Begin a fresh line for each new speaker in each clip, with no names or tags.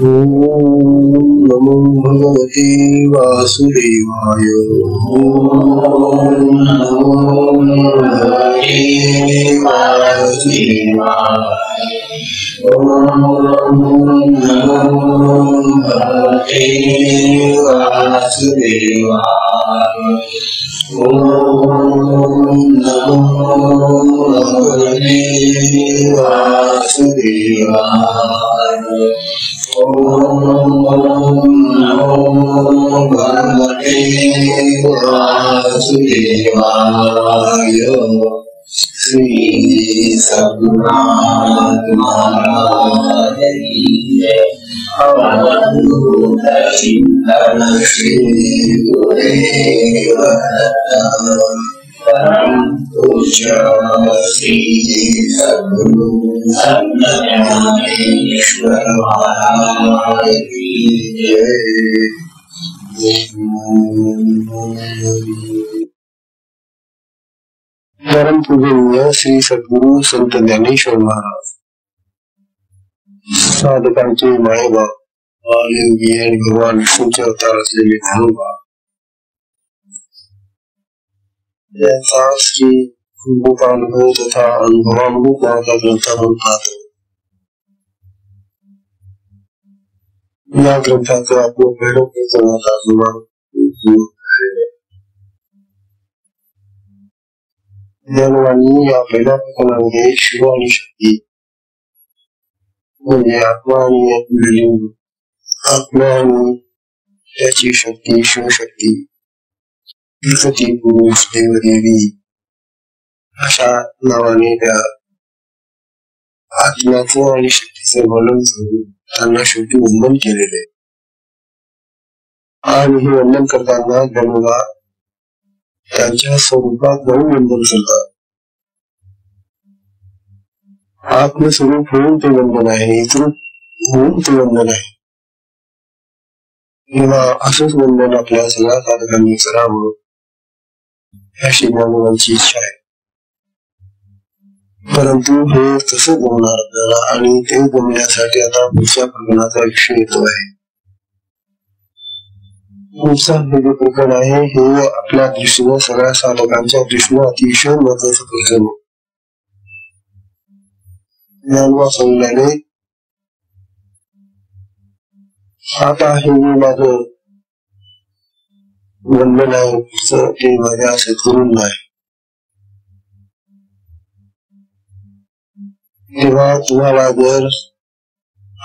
ओम नमो भगवते वासुदेवाय। ओम नमो भगवते वासुदेवाय। ओम नमो भगवते वासुदेवाय। ओम नमो भगवते वासुदेवाय। ओम नमो भगवते वासुदेवाय। श्री सद्गुरुनाथ महाराज की जय। अवधूत चिंतन श्री गुरुदेव दत्त। परम पूज्य श्री सद्गुरु सत्यज्ञानेश्वर महाराज की जय। परम पूजनीय श्री सद्गुरु संत ज्ञानेश्वर महाराज, साधकांचे मायबाप, बालयोगी आणि भगवान विष्णूचे अवतार असलेले ज्ञानोबा, यांचा श्री गोपानुभव तथा अनुभवानुभव नावाचा ग्रंथ म्हणतात. या ग्रंथाचं आपण पहिलं करण्याचा ज्ञानवाणी या पहिल्या प्रकरणामध्ये शिव आणि शक्ती म्हणजे आत्मा आणि लिंग, आत्मा आणि त्याची शक्ती, शिवशक्ती, विकती पुरुष, देवदेवी अशा नावाने त्या आत्म्याचं आणि शक्तीचं वर्णन करून त्यांना शेवटी वंदन केलेले. आणि हे वंदन करताना ज्ञानोबा त्यांच्या स्वरूपात जाऊन वंदन करतात. आत्मस्वरूप होऊन ते वंदन आहे, एकरूप होऊन ते वंदन आहे. किंवा असंच वंदन आपल्या सगळ्या साधकांनी करावं अशी ज्ञानोबांची इच्छा आहे. परंतु हे कसं जमणार आपल्याला, आणि ते जमण्यासाठी आता पुढच्या प्रकरणाचा विषय येतो आहे. पुढचा हे जे प्रकरण आहे हे आपल्या दृष्टीनं, सगळ्या साधकांच्या दृष्टीनं अतिशय महत्वाचं प्रकरण. ज्ञानोबा सांगल्याने आता हे माझं वंदन आहे ते माझ्या सद्गुरूंना आहे. तेव्हा तुम्हाला जर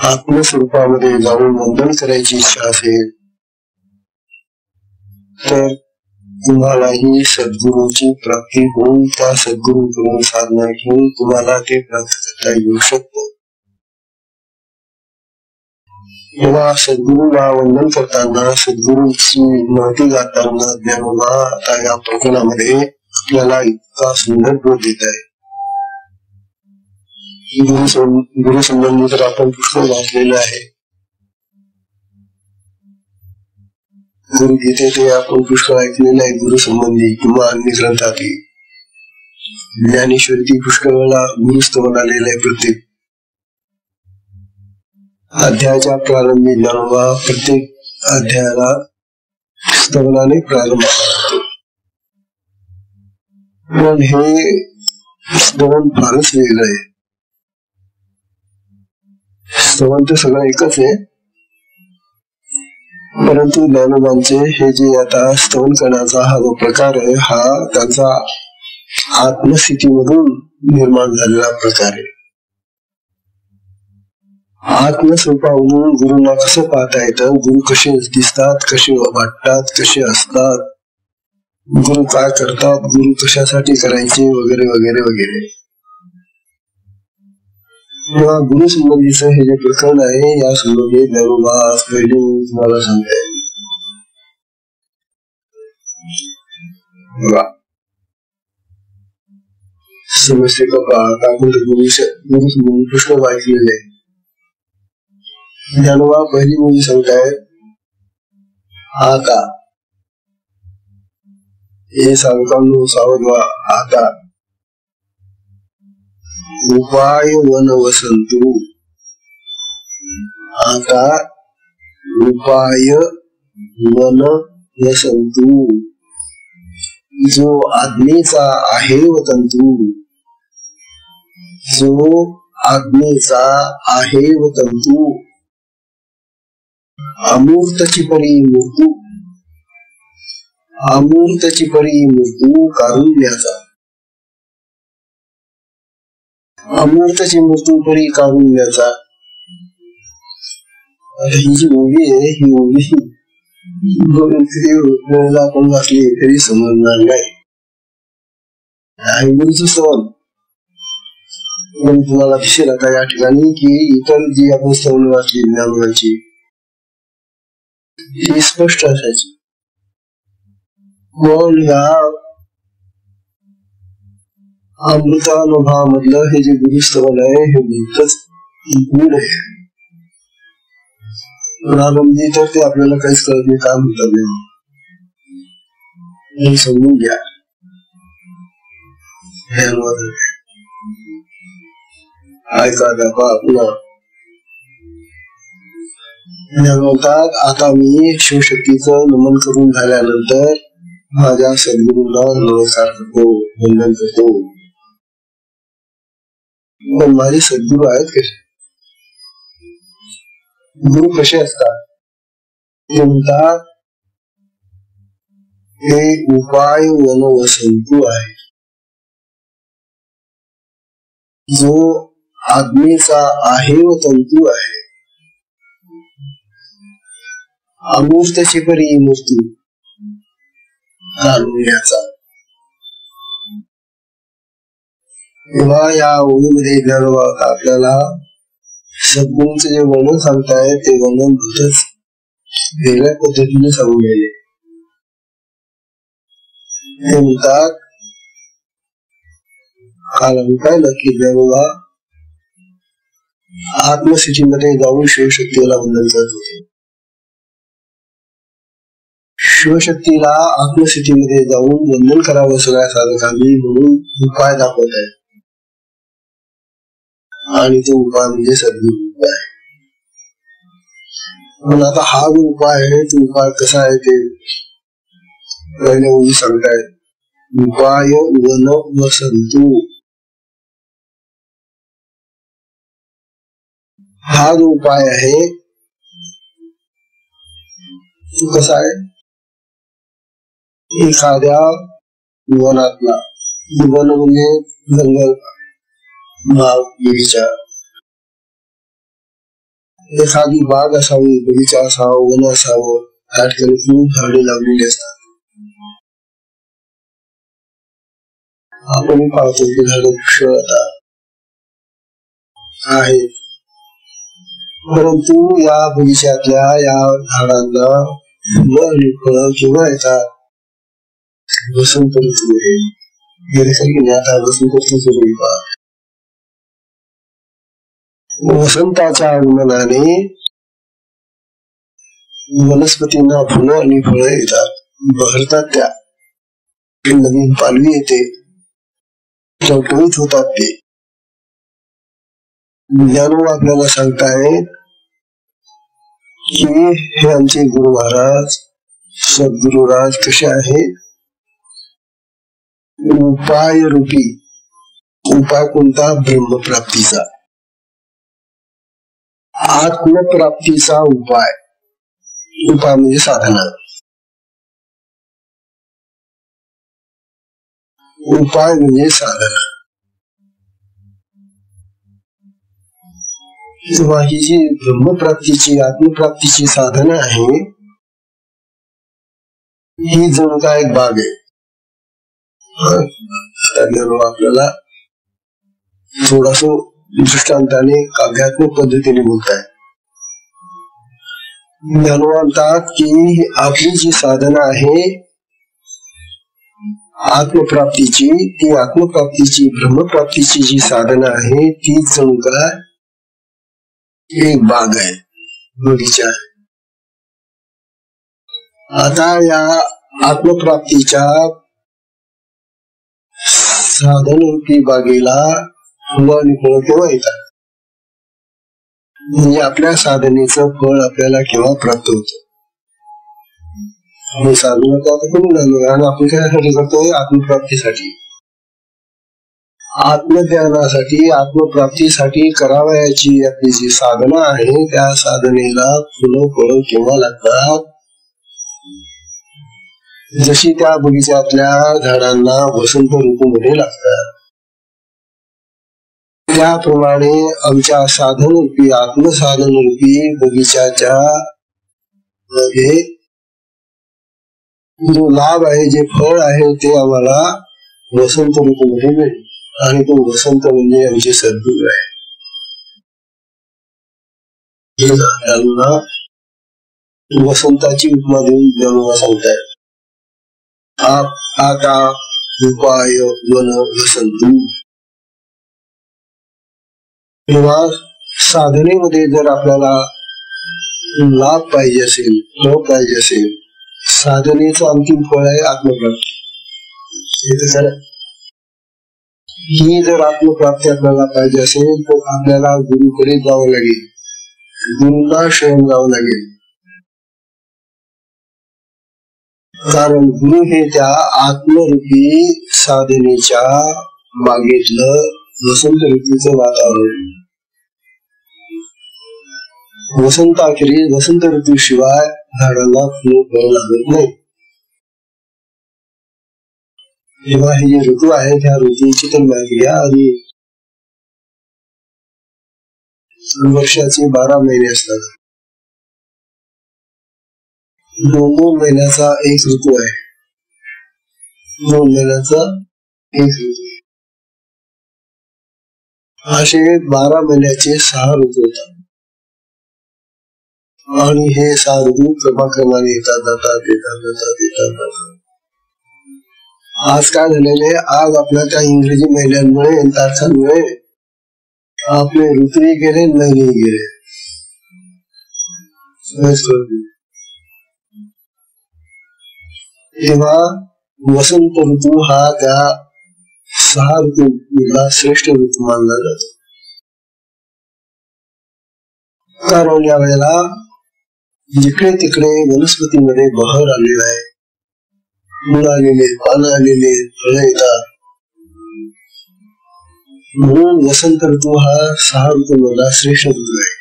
आत्मस्वरूपामध्ये जाऊन वंदन करायची इच्छा असेल तर तुम्हालाही सद्गुरूंची प्राप्ती होऊन त्या सद्गुरूंकडून साधना घेऊन तुम्हाला ते प्राप्त करता येऊ शकतं. तेव्हा सद्गुरूला वंदन करताना, सद्गुरूंची महती गाताना ज्ञानोबा आता या प्रकरणामध्ये आपल्याला इतका सुंदर बोध देत आहे. गुरु संबंधी तर आपण पुष्कळ वाचलेलं आहे. गुरुगीते ते आपण पुष्कळ ऐकलेलं आहे गुरु संबंधी, किंवा अन्य ग्रंथातील. ज्ञानेश्वरी पुष्कळ वेळा गुरुस्तवन आलेलं आहे. प्रत्येक अध्यायाच्या प्रारंभी ज्ञानोबा प्रत्येक अध्यायाला स्तवनाने प्रारंभ करतो. पण हे स्तवन फारच वेगळं आहे. स्तवन तर सगळं एकच आहे, परंतु ज्ञानोबांचे हे जे आता स्तवन करण्याचा हा जो प्रकार आहे हा त्यांचा आत्मस्थितीमधून निर्माण झालेला प्रकार आहे. आत्मस्वरूपावरून गुरुंना कसं पाहता येतं, गुरु कसे दिसतात, कसे वाटतात, कसे असतात, गुरु काय करतात, गुरु कशासाठी करायचे, वगैरे वगैरे वगैरे. तेव्हा गुरु संबंधीच हे जे प्रकरण आहे या संबंधी ज्ञानोबा पहिले तुम्हाला सांगते. समस्या का गुरु संबंधी पुष्कळ ऐकलेले. ज्ञानोबा पहिली मुली सांगताय आता हे साधकांनो सावध व्हा. आता उपाय वन वसंतु आता उपाय वन वसंतु, जो आज्ञेचा आहे व तंतू, जो आज्ञेचा आहे व तंतू, अमूर्तची परी मूर्तू, अमूर्तची परी मूर्तू कारुण्याचा, अमूर्तची मूर्तू परी कारुण्याचा. ही जी ओवी आहे, ही ओवी वेळेला आपण वाचली तरी समजणार नाही. गुरुचं स्तवन तुम्हाला दिसेल आता या ठिकाणी की इतर जी आपण स्तवन वाचली ज्ञानवाची ती स्पष्ट असायची. पण या अमृतानुभवामधलं हे जे गुरुस्तवन आहे हे भलतच गुण आहे. प्रारंभी तर ते आपल्याला काहीच कळत नाही, काय म्हणतात हे समजून घ्या. ऐका बाबा पुन्हा म्हणतात, आता मी शिवशक्तीचं नमन करून झाल्यानंतर माझ्या सद्गुरूंना नमस्कार करतो, वंदन करतो. पण माझे सद्गुरू आहेत कसे? गुरु कसे असतात ते म्हणतात, हे उपाय वन वसंतु आहे, जो आज्ञेचा आहे व तंतू आहे, अमूर्तची परी मूर्ती कारुण्याचा. तेव्हा या ओळीमध्ये ज्ञानोबा आपल्याला सद्गुरूंचे जे वर्णन सांगताय ते वर्णन भलतच वेगळ्या पद्धतीने सांगून गेले. ते म्हणतात, काल आम्ही पाहिलं की ज्ञानोबा आत्मस्थितीमध्ये जाऊन शिवशक्तीला वंदन करत होते. शिवशक्तीला आत्मस्थितीमध्ये जाऊन वंदन करावं सगळ्या साधकांनी म्हणून उपाय दाखवत आहे. आणि तो उपाय म्हणजे सद्गुरु उपाय. पण आता हा जो उपाय आहे तो उपाय कसा आहे ते पहिल्या ओळी सांगताय. उपाय वन वसंतु, हा जो उपाय आहे तो कसा आहे? एखाद्या वनातला, वन म्हणजे जंगल, बाग, बगीचा, एखादी बाग असावी, बगीचा असावा, वन असावं, त्या ठिकाणी खूप झाडे लावलेली असतात. आपण पाहतो की झाडं पुष्कळ आहेत, परंतु या बगीच्यातल्या या झाडांना फुलं आणि फळं केव्हा येतात? वसंत ऋतू आहे. आता वसंत ऋतू सुरू होईल. वसंताच्या आगमनाने वनस्पतींना फुलं आणि फळं येतात, बहरतात, त्या नवीन पालवी येते, टवटवीत होतात. ते ज्ञानोबा आपल्याला सांगताय की हे आमचे गुरु महाराज सद्गुरुराज कसे आहेत? उपाय रूपी. उपाय कोणता? ब्रह्मप्राप्तीचा, आत्मप्राप्तीचा उपाय. उपाय म्हणजे साधना. उपाय म्हणजे साधना. तेव्हा ही जी ब्रह्मप्राप्तीची आत्मप्राप्तीची साधना आहे ही जणू काय एक बाग आहे. आपल्याला थोडस दृष्टांताने काव्यात्मक पद्धतीने बोलताय. म्हणतात की आपली जी साधना आहे आत्मप्राप्तीची, ती आत्मप्राप्तीची ब्रह्मप्राप्तीची जी साधना आहे ती जणू काय एक बाग आहे, बगीचा आहे. आता या आत्मप्राप्तीच्या साधन रूपी बागेला फुलं आणि फळं केव्हा येतात? म्हणजे आपल्या साधनेचं फळ आपल्याला केव्हा प्राप्त होत. हे साधना तर आता करून राहिलो आणि आपण कशासाठी करतोय? आत्मप्राप्तीसाठी, आत्मज्ञानासाठी, आत्मप्राप्तीसाठी करावयाची आपली जी साधना आहे त्या साधनेला फुलं फळं केव्हा लागतात? जशी त्या बगीच्यातल्या झाडांना वसंत ऋतूमध्ये लागतात, त्याप्रमाणे आमच्या साधन रूपी, आत्मसाधन रूपी बगीच्याच्या मध्ये जो लाभ आहे, जे फळ आहे ते आम्हाला वसंत ऋतूमध्ये मिळेल. आणि तो वसंत म्हणजे आमचे सद्गुरू आहे. त्यांना वसंताची उपमा देऊन ज्ञानोबा सांगतायत. आता उपाय वन वसंतू. तेव्हा साधनेमध्ये जर आपल्याला लाभ पाहिजे असेल, फळ पाहिजे असेल, साधनेचं अंतिम फळ आहे आत्मप्राप्ती. ही जर आत्मप्राप्ती आपल्याला पाहिजे असेल तर आपल्याला गुरुकडे जावं लागेल, गुरुला शरण जावं लागेल. कारण गुरु हे त्या आत्मरूपी साधनेच्या बागेतलं वसंत ऋतूचं वातावरण. वसंताखेरीज वसंत ऋतूशिवाय झाडांना फुलं फळं लागत नाही. तेव्हा हे जे ऋतू आहे त्या ऋतूची तर माहिती घ्या. आणि वर्षाचे 12 महिने असतात. 2 महिन्याचा एक ऋतू आहे. 2 महिन्याचा एक ऋतू. असे 12 महिन्याचे 6 ऋतू होतात. आणि हे 6 ऋतू क्रमाक्रमाने येतात जातात, येतात जातात, येतात जातात. आज काय झालेले, आज आपल्या त्या इंग्रजी महिन्यांमुळे, तारखांमुळे आपले ऋतूही गेले, महिनेही गेले. तेव्हा वसंत ऋतू हा त्या 6 ऋतूला श्रेष्ठ ऋतू मानला जातो. कारण या वेळेला जिकडे तिकडे वनस्पतीमध्ये बहर आलेला आहे, फुलं आलेले, पानं आलेले, फळं येतात. म्हणून वसंत ऋतू हा 6 ऋतूमधला श्रेष्ठ ऋतू आहे.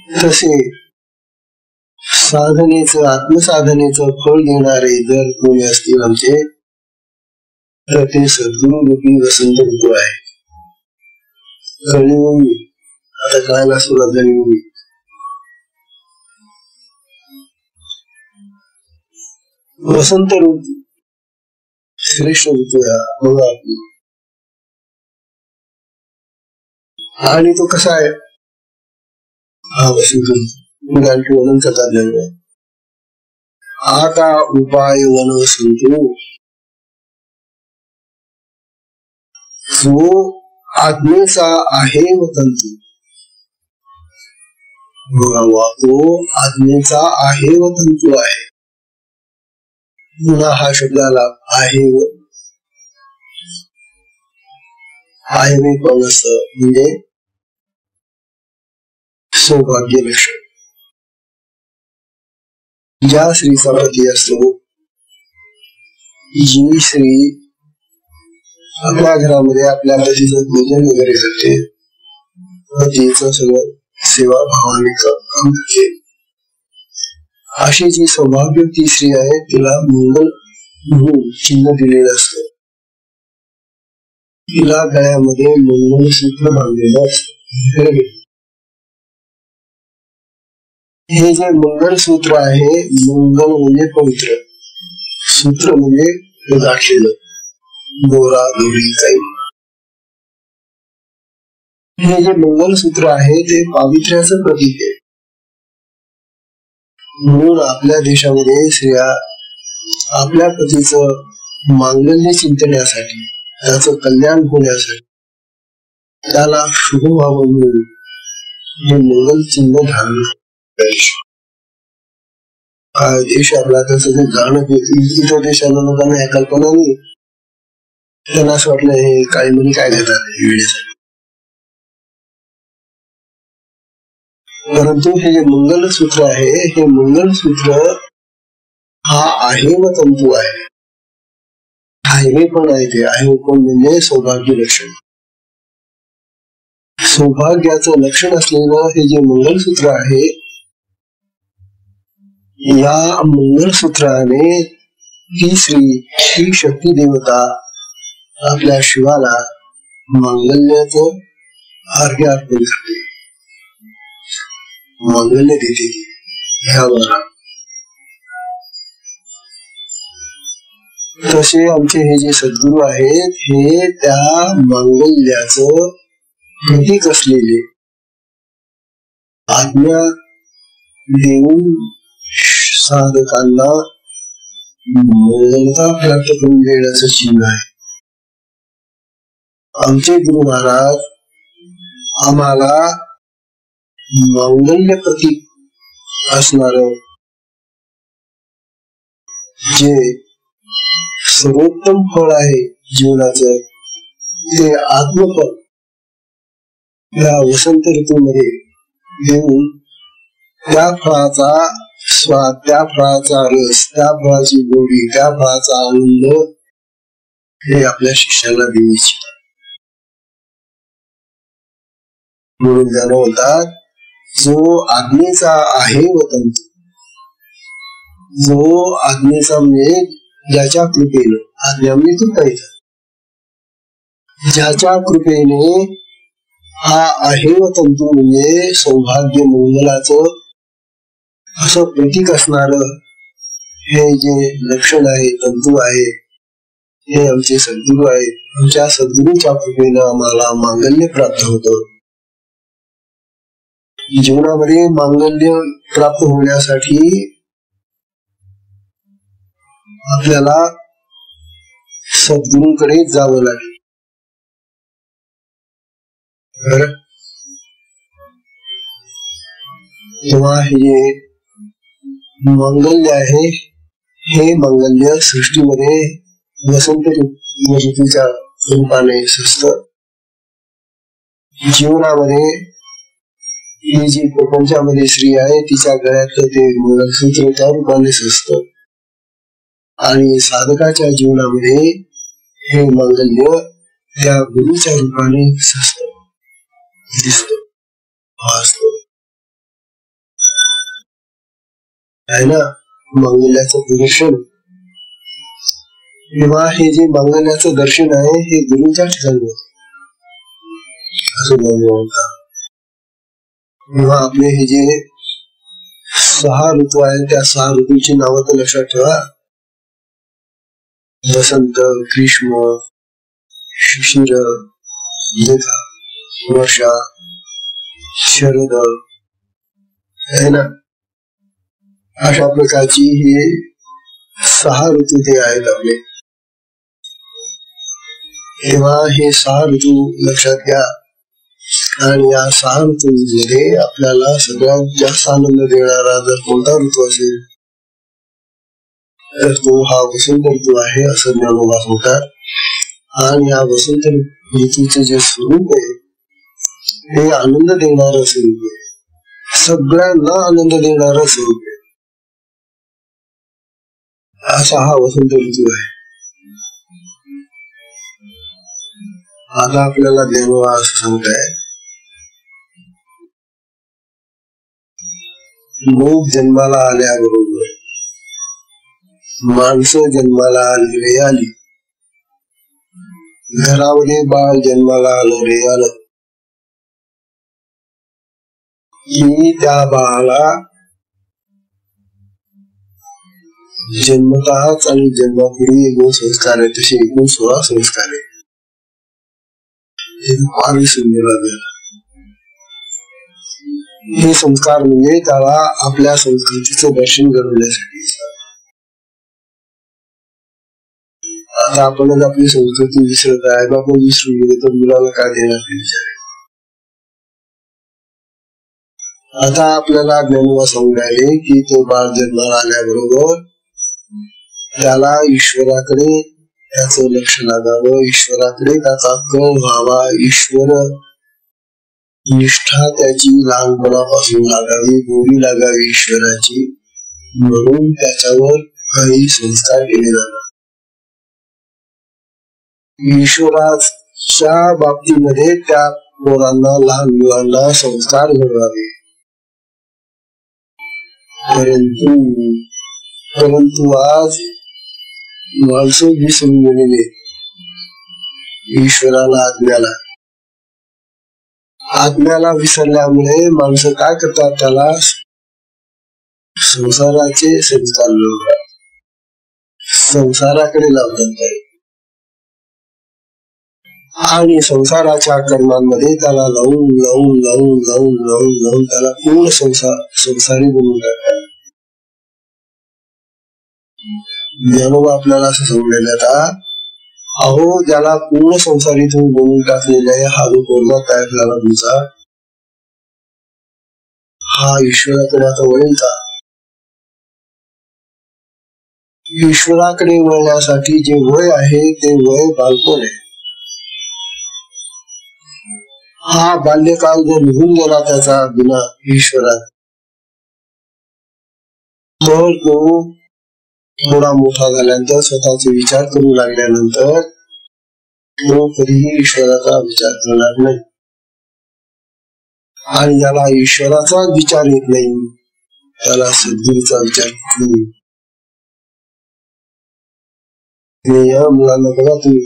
तसे साधनेचं, आत्मसाधनेचं फळ देणारे जर कोणी असतील आमचे, तर ते सद्गुरु रूपी वसंत ऋतू आहे. कळली? आता कळायला सुरुवात झाली. वसंत ऋतू श्रेष्ठ ऋतू बघा. आणि तो कसा आहे हा वसंत ऋतू? आणखी वर्णन करतात. आता उपाय वन वसंतू. जो आत्मेचा आहे व तंतू. बघा, तो आत्मेचा आहे व तंतू आहे. पुन्हा हा शब्दाला आहे व आहे पण असं म्हणजे सौभाग्य लक्षण. ज्या स्त्रीचा पती असतो, जी स्त्री आपल्या घरामध्ये आपल्या पतीचं भोजन वगैरे करते, पतीचं सगळं सेवा भावाने काम करते, अशी जी सौभाग्य ती स्त्री आहे, तिला मंगल म्हणून चिन्ह दिलेलं असतं. तिला गळ्यामध्ये मंगलसूत्र बांधलेलं असतं. हे जे मंगलसूत्र आहे, मंगल म्हणजे पवित्र, सूत्र म्हणजे गाठलेलं, दोरा दोरी काही. हे जे मंगलसूत्र आहे ते पावित्र्याचं प्रतीक आहे. म्हणून आपल्या देशामध्ये स्त्रिया आपल्या पतीचं मांगल्य चिंतण्यासाठी, त्याचं कल्याण होण्यासाठी, त्याला शुभ व्हावं म्हणून हे मंगल चिन्ह धारण. देश आपला त्याचं जाणं, इतर देशाला लोकांना या कल्पना नाही. त्यांना असं वाटलं हे काळी मुली काय घेतात वेळेसाठी. परंतु हे जे मंगलसूत्र आहे, हे मंगलसूत्र हा आहेव तंतू आहे. आहेवे पण आहे. ते आहेव पण म्हणजे सौभाग्य लक्षण. सौभाग्याचं लक्षण असलेलं हे जे मंगलसूत्र आहे, या मंगलसूत्राने ही श्री शक्ती देवता आपल्या शिवाला मांगल्याचं अर्घ्य अर्पण करते, मांगल्य देते. ह्यावर तसे आमचे हे जे सद्गुरू आहेत, हे त्या मांगल्याचं प्रतीक असलेले आज्ञा देऊन साधकांना मंगलता प्राप्त करून देण्याचं चिन्ह आहे. आमचे गुरु महाराज आम्हाला मांगल्य प्रतीक असणार जे सर्वोत्तम फळ आहे जीवनाचं, ते आत्मफळ या वसंत ऋतूमध्ये देऊन त्या फळाचा स्वाद, त्या फळाचा रस, त्या फळाची गोडी, त्या फळाचा आनंद हे आपल्या शिष्याला देऊ इच्छितात. म्हणून त्यानं म्हणतात, जो आज्ञेचा आहे व तंतू, जो आज्ञेचा म्हणजे ज्याच्या कृपेने, आज्ञा म्हणजे कृपा येतात, ज्याच्या कृपेने हा आहे व तंतू म्हणजे सौभाग्य मंगलाचं असं प्रतीक असणार हे जे लक्षण आहे, तंतू आहे, हे आमचे सद्गुरू आहेत. आमच्या सद्गुरूच्या कृपेनं आम्हाला मांगल्य प्राप्त होतं. जीवनामध्ये मांगल्य प्राप्त होण्यासाठी आपल्याला सद्गुरूंकडे जावं लागेल. तेव्हा हे मांगल्य आहे, हे मांगल्य सृष्टीमध्ये वसंत ऋतूच्या रूपाने सजतं. जीवनामध्ये ही जी प्रपंचामध्ये स्त्री आहे, तिच्या गळ्यातलं ते मंगलसूत्र त्या रूपाने सजतं. आणि साधकाच्या जीवनामध्ये हे मांगल्य त्या गुरुच्या रूपाने सजतं, दिसतं, भासतं. आहे ना मांगल्याचं दर्शन. तेव्हा हे जे मांगल्याचं दर्शन आहे, हे गुरुच्या ठिकाणी होतं असं म्हणतात. तेव्हा आपले हे जे 6 ऋतू आहेत, त्या 6 ऋतूची नावं तर लक्षात ठेवा. वसंत, ग्रीष्म, शिशिर, वर्षा, शरद, है ना. अशा प्रकारची हे 6 ऋतू ते आहेत आपले. तेव्हा हे 6 ऋतू लक्षात घ्या. आणि या 6 ऋतूंमध्ये आपल्याला सगळ्यात जास्त आनंद देणारा जर कोणता ऋतू असेल तर तो हा वसंत ऋतू आहे असं ज्ञानोबा सांगतात. आणि या वसंत ऋतूचे जे स्वरूप आहे ते आनंद देणारं स्वरूप आहे, सगळ्यांना आनंद देणारं स्वरूप आहे, असा हा वसंत ऋतू आहे. आता आपल्याला ज्ञानोबा असं सांगताय, लोक जन्माला आल्याबरोबर, माणसं जन्माला आली रे आली, घरामध्ये बाळ जन्माला आलं रे आलं, की त्या बाळाला जन्मताच आणि जन्मापूर्वी एकूण संस्कार आहे, तसे एकूण 16 संस्कार आहे. हे संस्कार म्हणजे त्याला आपल्या संस्कृतीचं दर्शन घडवण्यासाठी. आता आपणच आपली संस्कृती विसरत आहे, आपण विसरून गेलो तर मुलाला काय देणार विचार. आता आपल्याला ज्ञानोबा सांगायले की ते बाळ जन्माला आल्याबरोबर त्याला ईश्वराकडे त्याचं लक्ष लागावं, ईश्वराकडे त्याचा कल व्हावा, ईश्वर निष्ठा त्याची लहानपणापासून लागावी, गोडी लागावी ईश्वराची, म्हणून त्याच्यावर काही संस्कार केले जातात. ईश्वराच्या बाबतीमध्ये त्या पोरांना, लहान मुलांना संस्कार घडवावे. परंतु आज माणसं विसरून गेलेले ईश्वराला, आज्ञाला विसरल्यामुळे माणसं काय करतात, त्याला संसाराचे संस्कार लावतात, संसाराकडे लावतात आणि संसाराच्या कर्मांमध्ये त्याला लावून त्याला पूर्ण संसारी बनवून टाकतात. ज्ञानोबा आपल्याला असं सांगलेलं आता, अहो ज्याला पूर्ण संसारीतून बनवून टाकलेला आहे, हा जो पोरगा तयार झाला तुमचा, हा ईश्वराकडे आता वळेल का? ईश्वराकडे वळण्यासाठी जे वय आहे ते वय बालपण आहे. हा बाल्यकाल जर निघून गेला त्याचा बिना ईश्वरात, तर तो थोडा मोठा झाल्यानंतर, स्वतःचे विचार करू लागल्यानंतर तो कधीही ईश्वराचा विचार करणार नाही. आणि ज्याला ईश्वराचा विचार येत नाही, त्याला सद्गुरूचा विचार नाही. मुलांना बघा तुम्ही,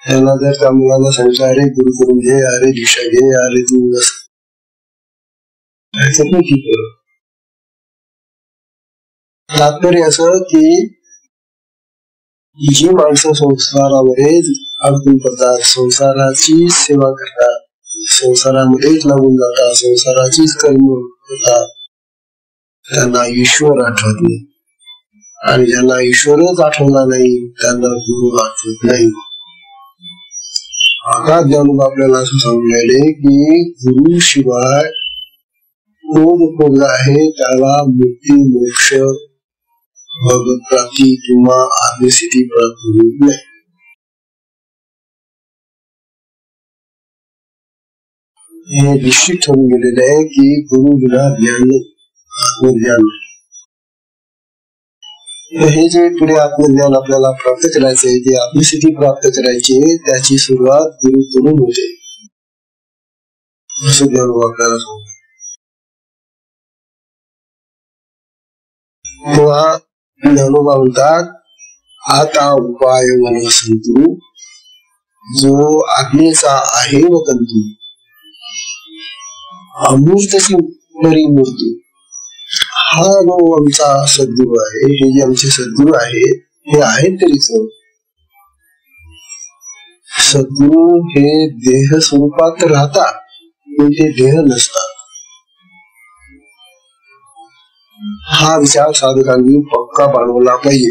त्यांना जर त्या मुलांना सांगितलं, अरे गुरु करून घे, अरे दिशा घे, अरे तू तात्पर्य असं की जी माणसं संसारामध्ये अडकून पडतात, संसाराची सेवा करतात, संसारामध्येच लागून जातात, संसाराचीच कर्म करतात, त्यांना ईश्वर आठवत नाही. आणि ज्यांना ईश्वरच आठवला नाही, त्यांना गुरु आठवत नाही. आता ज्ञानोबा आपल्याला असं सांगलेले की गुरु शिवाय तो जो पोरगा आहे त्याला मुक्ती, मोक्ष, भगवत प्राप्ती किंवा आत्मसिद्धी प्राप्त होत नाही. हे निश्चित ठरून गेलेले आहे की गुरु विना ज्ञान, आत्मज्ञान नाही. हे जे पुढे आत्मज्ञान आपल्याला प्राप्त करायचे, ते आत्मसिद्धी प्राप्त करायची, त्याची सुरुवात गुरु कडून होते, असं ज्ञानोबा आपल्याला सांगतो. तेव्हा ज्ञानोबा म्हणतात, आता उपाय मन संतू, जो आज्ञेचा आहे व तंतू, अमूर्तची परिमूर्ती. हा जो आमचा सद्गुरू आहे, हे जे आमचे सद्गुरू आहे, हे आहेत तरी सद्गुरू हे देह स्वरूपात राहतात, पण ते देह नसतात. हा विचार साधकांनी पक्का बांधवला पाहिजे.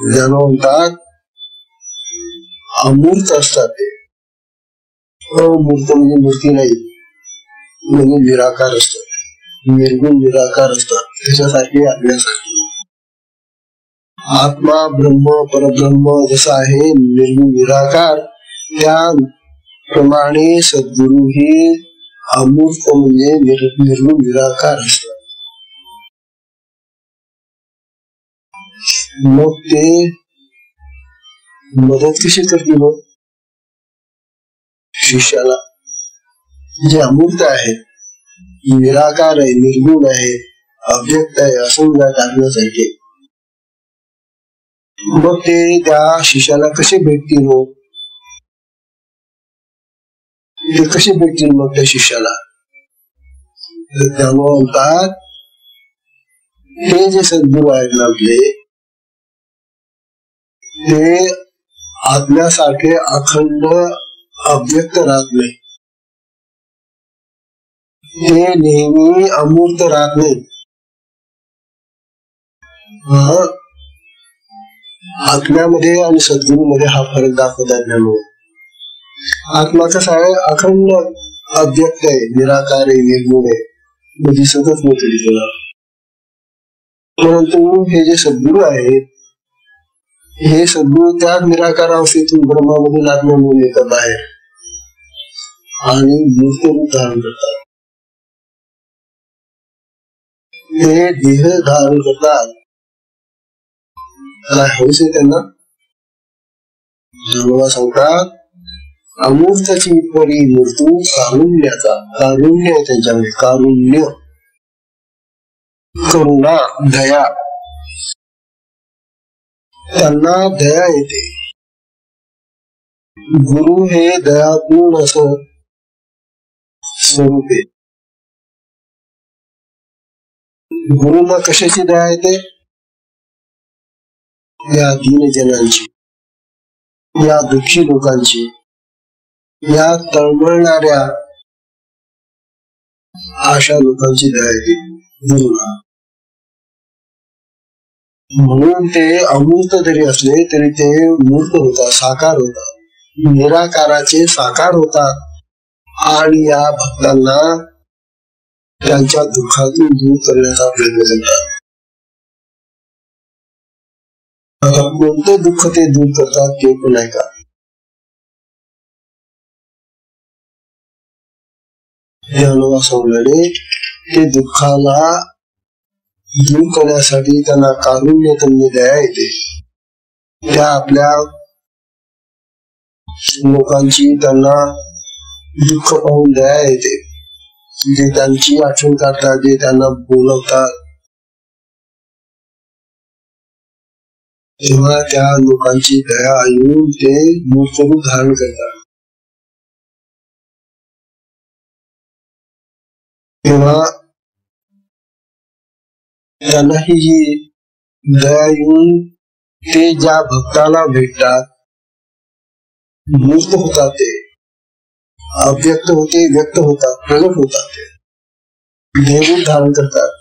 ज्ञानोबा म्हणतात, अमूर्त असतात ते, अमूर्त म्हणजे मूर्ती नाही, म्हणजे निराकार असतात, निर्गुण निराकार असतात, त्याच्यासारखे आपल्यासारखे. आत्मा ब्रह्म परब्रह्म जसा आहे निर्गुण निराकार, त्याप्रमाणे सद्गुरू हे अमूर्त म्हणजे निर्गुण निराकार असतात. मग ते मदत कशी करतील मग शिष्याला, जे अमूर्त आहे, निराकार आहे, निर्गुण आहे, अव्यक्त आहे, असं टाकण्यासारखे, मग ते त्या शिष्याला कसे भेटतील? ते कसे भेटतील मग त्या शिष्याला? त्यामुळे म्हणतात, हे जे सद्गुरू आहेत ना आपले, ते आत्म्यासारखे अखंड अव्यक्त राहत नाही, ते नेहमी अमूर्त राहत नाही. आत्म्यामध्ये आणि सद्गुरू मध्ये हा फरक दाखवतात ज्ञानोबा. आत्मा कसा आहे, अखंड अव्यक्त आहे, निराकार आहे, निर्गुण आहे, दिसतच नाही कधी त्याला. परंतु हे जे सद्गुरू आहेत, हे सद्गुरू त्या निराकार अवस्थेतून ब्रह्मामधून आत्म्यामधून येतात बाहेर. आणि मूर्त रूप धारण करतात. ते देह धारण करतात. काय हौस आहे त्यांना? ज्ञानोबा सांगतात, अमूर्ताची परी मूर्तू कारुण्याचा. कारुण्य आहे त्यांच्यामध्ये, कारुण्य, करुणा, दया. त्यांना दया येते. गुरु हे दयापूर्ण असं स्वरूप आहे. गुरुंना कशाची दया येते? या दीनजनांची, या दुःखी लोकांची, या तळमळणाऱ्या अशा लोकांची दया येते गुरुला. म्हणून ते अमूर्त जरी असले तरी ते मूर्त होतात, साकार होतात, निराकाराचे साकार होतात आणि या भक्तांना त्यांच्या दुःखातून दूर करण्याचा प्रयत्न करतात. आता कोणते दुःख ते दूर करतात ते पण आहे का? ज्ञानोबा सांगणारे ते दुःखाला दूर करण्यासाठी त्यांना कारुण्य, त्यांनी दया येते. त्या आपल्या लोकांची त्यांना दुःख पाहून दया येते. जे त्यांची आठवण काढतात, जे त्यांना बोलवतात, तेव्हा त्या लोकांची दया येऊन ते मूर्त रूप धारण करतात. तेव्हा त्यांनाही ही दया येऊन ते ज्या भक्ताला भेटतात, मूर्त होतात, ते अव्यक्त होते, व्यक्त होतात, प्रगट होतात, ते देहरूप धारण करतात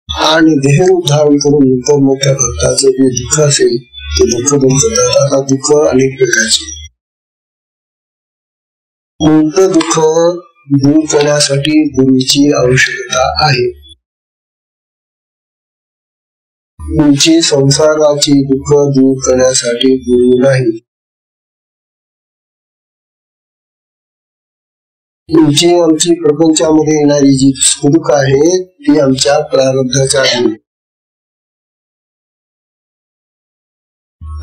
आणि देहरूप धारण करून नंतर मग त्या भक्ताचं जे दुःख असेल ते दुःख दूर करतात. आता दुःख अनेक प्रकारचे. कोणतं दुःख दूर करण्यासाठी गुरुची आवश्यकता आहे? तुमची संसाराची दुःख दूर करण्यासाठी गुरु नाही. तुमची आमची प्रपंचामध्ये येणारी जी सुख आहे ती आमच्या प्रारब्धाच्या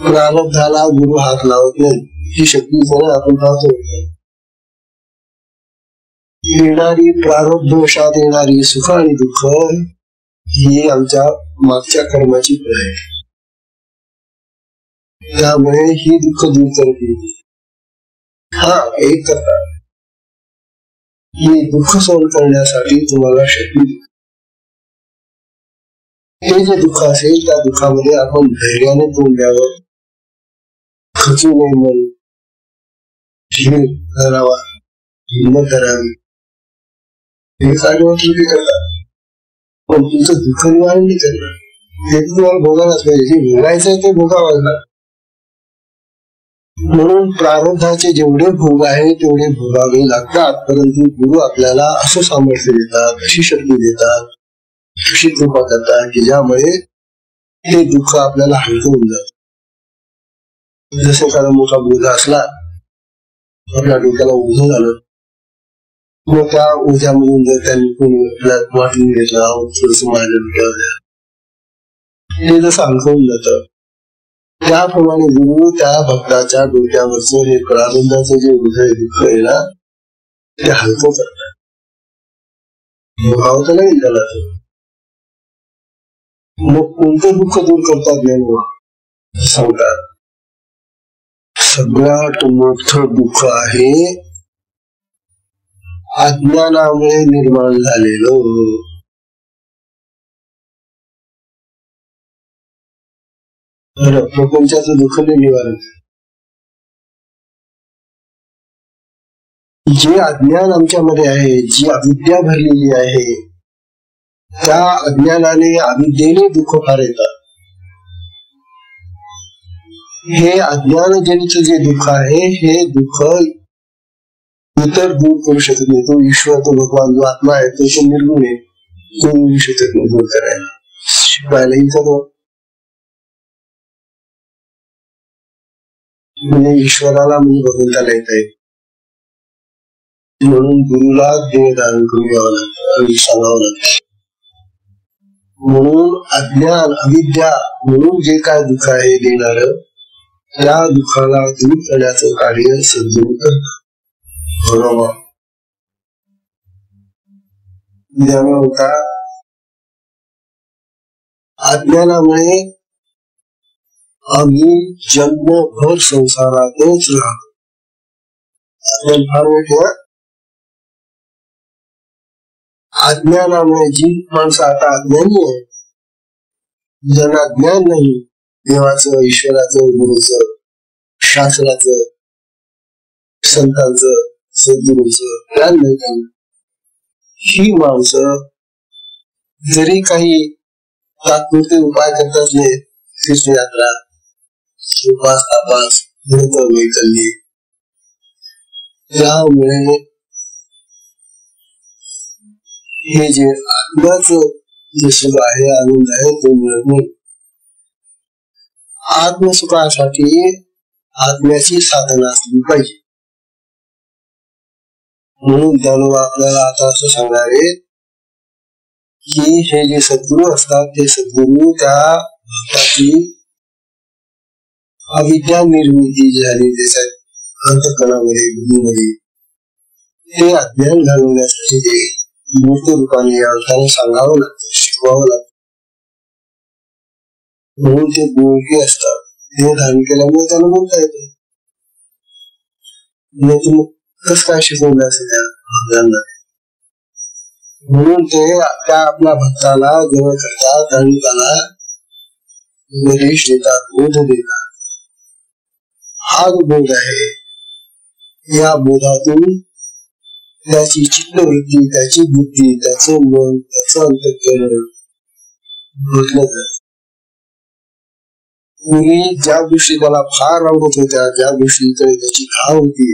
प्रारब्धाला गुरु हात लावत नाही. ही शक्ती आपण पाहतो. येणारी प्रारब्धवशात येणारी सुख आणि दुःख ही आमच्या मागच्या कर्माची फळ आहे. त्यामुळे ही दुःख दूर करत नाही. हा एक करतात, ही दुःख सहन करण्यासाठी तुम्हाला शक्ती. हे जे दुःख असेल त्या दुःखामध्ये आपण धैर्याने तोंड द्यावं, खचू नये, म्हणून धीर धरावा, हिंमत धरावी. हे कार्य तुम्ही करतात, पण तुमचं दुःख निवारण नाही करणार. ते तुम्हाला भोगायलाच पाहिजे. जे भोगायचं आहे ते भोगावं लागणार. म्हणून प्रारब्धाचे जेवढे भोग आहे तेवढे भोगावे लागतात. परंतु गुरु आपल्याला असं सामर्थ्य देतात, अशी शक्ती देतात, अशी कृपा करतात की ज्यामुळे ते दुःख आपल्याला हलकं होऊन जात. जसे एखादा मोठा बोजा असला, आपल्या डोक्याला ओझं झालं, मग त्या ओझ्यामधून जर त्यांनी कोणी वाटून घेतलं, थोडस माझ्या डोक्यावर, हे जसं हलकं होऊन जातं, त्याप्रमाणे गुरु त्या भक्ताच्या डोक्यावरचं हे प्रारब्धाचं जे हृदय दुःख आहे ना, ते हलकं करतात. भोगावं तर नाही त्याला. मग कोणतं दुःख दूर करतात ज्ञानोबा सांगतात? सगळ्यात मोठं दुःख आहे अज्ञानामुळे निर्माण झालेलं. प्रपंचाचं दुःख नाही निवारण. जे अज्ञान आमच्यामध्ये आहे, जी अविद्या भरलेली आहे, त्या अज्ञानाने अविद्येने दुःख फार येतात. हे अज्ञानजनित जे दुःख आहे, हे दुःख इतर दूर करू शकत नाही. तो ईश्वर, तो भगवान, जो आत्मा आहे तो निर्गुण आहे, तो येऊ शकत नाही दूर करायला. शिकवायला इथं म्हणजे ईश्वराला म्हणजे भगवंताला येत आहे. म्हणून गुरुला देह धारण करून यावं लागतं, सांगावं लागतं. म्हणून अज्ञान अविद्या म्हणून जे काय दुःख आहे देणार, त्या दुःखाला दूर करण्याचं कार्य सद्गुरू करतात. बरोबर. होता अज्ञानामुळे आम्ही जन्मभर संसारातच राहतो. फार मोठे अज्ञानामुळे जी माणसं आता अज्ञानी आहे, ज्यांना ज्ञान नाही देवाचं, ईश्वराचं, गुरुचं, शास्त्राचं, संतांचं, सद्गुरूचं ज्ञान नाही त्यांना, ही माणसं जरी काही तात्पुरते उपाय करतात, तीर्थयात्रा, उपास तापास, वैकल्य, त्यामुळे हे जे आत्म्याचं जे सुख आहे, आनंद आहे, तो मिळत नाही. आत्मसुखासाठी आत्म्याची साधना असली पाहिजे. म्हणून त्यानं आपल्याला आता असं सांगणार आहे की हे जे सद्गुरू असतात, ते सद्गुरू त्या भक्ताची अविद्या निर्मिती जी झाली त्याच्या अंतःकरणामध्ये, बुद्धीमध्ये, ते अज्ञान घालवण्यासाठी ते मूर्त रूपाने अर्थाने सांगावं लागतं, शिकवावं लागतं. म्हणून ते बोलके असतात. हे धारण केल्यामुळे त्यांना बोलता येतं. कसं काय शिकवलं असेल त्या भक्तांना. म्हणून ते त्या आपल्या भक्ताला जवळ करतात आणि त्याला उपदेश देतात, बोध देतात. हा जो बोध आहे, या बोधातून त्याची चित्तवृत्ती, त्याची बुद्धी, त्याचं मन, त्याचं अंतःकरण बदलत जातं. पूर्वी ज्या गोष्टी त्याला फार आवडत होत्या, ज्या गोष्टीकडे त्याची घाव होती,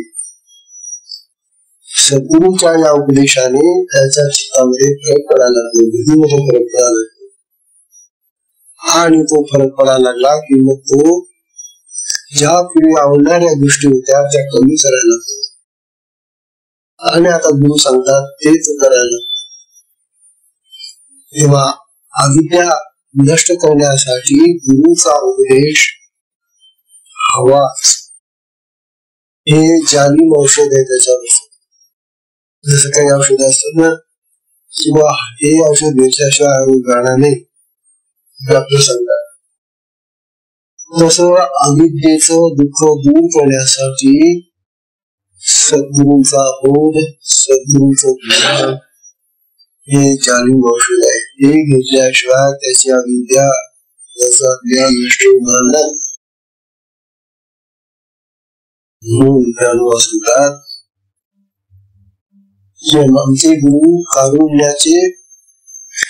सद्गुरूच्या या उपदेशाने त्याच्या चित्तामध्ये फरक पडायला लागतो, बुद्धीमध्ये फरक पडायला लागतो. आणि तो फरक पडायला लागला की मग तो ज्या पूर्वी आवडणाऱ्या गोष्टी होत्या त्या कमी करायला लागतो. आणि आता गुरु सांगतात तेच करायला. तेव्हा अविद्या नष्ट करण्यासाठी गुरुचा उपदेश हवाच. हे जालिम औषध आहे त्याच्यावर. जसं काही औषध असतात ना, किंवा हे औषध घेतल्याशिवाय आरोग्य राहणार नाही, डॉक्टर सांगतात. तसं अविद्येचं दुःख दूर करण्यासाठी सद्गुरूंचा बोध, सद्गुरूंचं ज्ञान हे जालिम औषध आहे. हे घेतल्याशिवाय त्याची अविद्या, त्याचा ज्ञान नष्ट होणार नाही. म्हणून त्यानुसार सांगतात की आमचे गुरु कारुण्याचे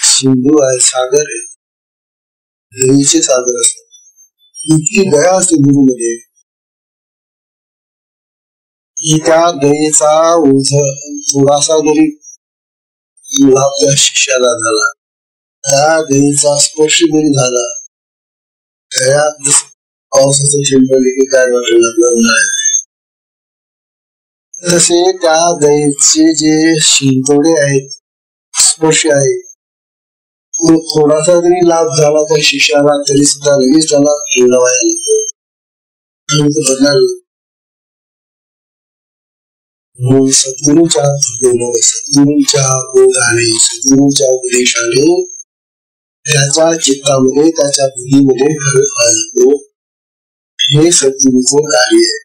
सिंधू आहे, सागर आहे, दयेचे सागर असतात. इतकी दया असते गुरुमध्ये की त्या दयेचा ओझ थोडासा जरी आपल्या शिष्याला झाला, त्या दयेचा स्पर्श जरी झाला, दया पावसाचं शिंपडले की काय वाटलं, तसे त्या दयेचे जे शिंतोडे आहेत, स्पर्श आहे, तो थोडासा जरी लाभ झाला त्या शिष्याला, तरी सुद्धा लगेच त्याला खेळवायला लागतो आणि तो बदलायला. म्हणून सद्गुरूच्या बोधाने, सद्गुरूच्या उपदेशाने त्याच्या चित्तामध्ये, त्याच्या बुद्धीमध्ये फरक पडतो. हे सद्गुरूचं कार्य आहे.